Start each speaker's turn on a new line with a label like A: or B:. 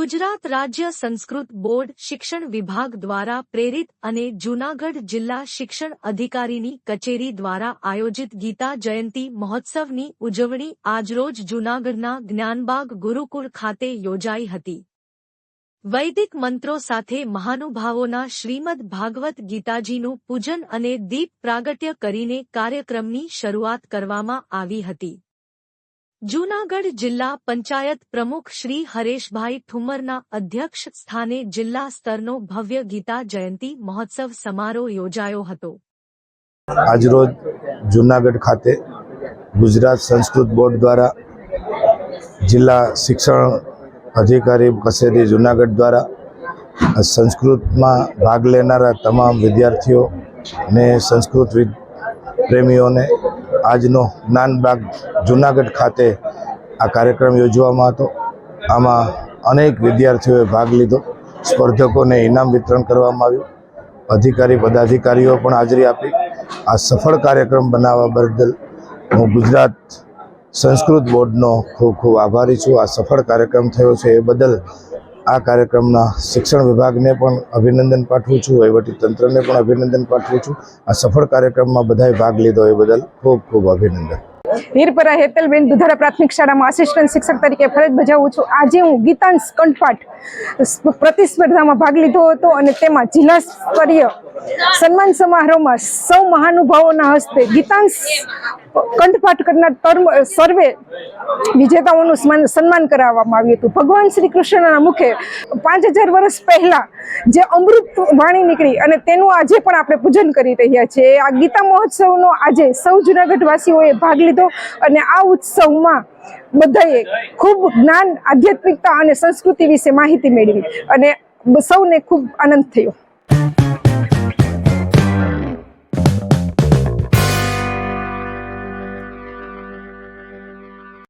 A: ગુજરાત રાજ્ય સંસ્કૃત બોર્ડ શિક્ષણ વિભાગ દ્વારા પ્રેરિત અને જૂનાગઢ જિલ્લા શિક્ષણ અધિકારીની કચેરી દ્વારા આયોજિત ગીતા જયંતી મહોત્સવની ઉજવણી આજરોજ જૂનાગઢના જ્ઞાનબાગ ગુરુકુળ ખાતે યોજાઈ હતી। વૈદિક મંત્રો સાથે મહાનુભાવોના શ્રીમદ ભાગવત ગીતાજીનું પૂજન અને દીપ પ્રાગટ્ય કરીને કાર્યક્રમની શરૂઆત કરવામાં આવી હતી। જૂનાગઢ જિલ્લા પંચાયત પ્રમુખ શ્રી હરેશભાઈ ઠુમ્મરના અધ્યક્ષ સ્થાને જિલ્લા સ્તરનો ભવ્ય ગીતા જયંતી મહોત્સવ સમારોહ યોજાયો હતો।
B: આજરોજ જૂનાગઢ ખાતે ગુજરાત સંસ્કૃત બોર્ડ દ્વારા જિલ્લા શિક્ષણ અધિકારી કચેરી જૂનાગઢ દ્વારા સંસ્કૃતમાં ભાગ લેનારા તમામ વિદ્યાર્થીઓ ને સંસ્કૃત પ્રેમીઓને આજનો જ્ઞાનબાગ જૂનાગઢ ખાતે આ કાર્યક્રમ યોજવામાં હતો। આમાં અનેક વિદ્યાર્થીઓએ ભાગ લીધો। સ્પર્ધકોને ઇનામ વિતરણ કરવામાં આવ્યું। અધિકારી પદાધિકારીઓ પણ હાજરી આપી। આ સફળ કાર્યક્રમ બનાવવા બદલ હું ગુજરાત સંસ્કૃત બોર્ડનો ખૂબ ખૂબ આભારી છું। આ સફળ કાર્યક્રમ થયો છે એ બદલ આ કાર્યક્રમના શિક્ષણ વિભાગને પણ અભિનંદન પાઠવું છું, વહીવટી તંત્રને પણ અભિનંદન પાઠવું છું। આ સફળ કાર્યક્રમમાં બધાએ ભાગ લીધો એ બદલ ખૂબ ખૂબ અભિનંદન।
C: વીરપરા હેતલબેન દુધારા પ્રાથમિક શાળામાં આસિસ્ટન્ટ શિક્ષક તરીકે ફરજ બજાવું છું। આજે હું ગીતાંશ કંઠપાઠ પ્રતિસ્પર્ધામાં ભાગ લીધો હતો અને તેમાં જિલ્લા સ્તરીય સન્માન સમારોહમાં સૌ મહાનુભાવોના હસ્તે ગીતાંશ કંઠપાઠ કરનાર સર્વે વિજેતાઓનું સન્માન કરાવવામાં આવ્યું હતું। ભગવાન શ્રી કૃષ્ણના મુખે 5000 વર્ષ પહેલા જે અમૃત વાણી નીકળી અને તેનું આજે પણ આપણે પૂજન કરી રહ્યા છીએ। આ ગીતા મહોત્સવનો આજે સૌ જૂનાગઢ વાસીઓએ ભાગ લીધો અને આ ઉત્સવમાં બધાએ ખૂબ જ્ઞાન, આધ્યાત્મિકતા અને સંસ્કૃતિ વિશે માહિતી મેળવી અને સૌને ખૂબ આનંદ થયો।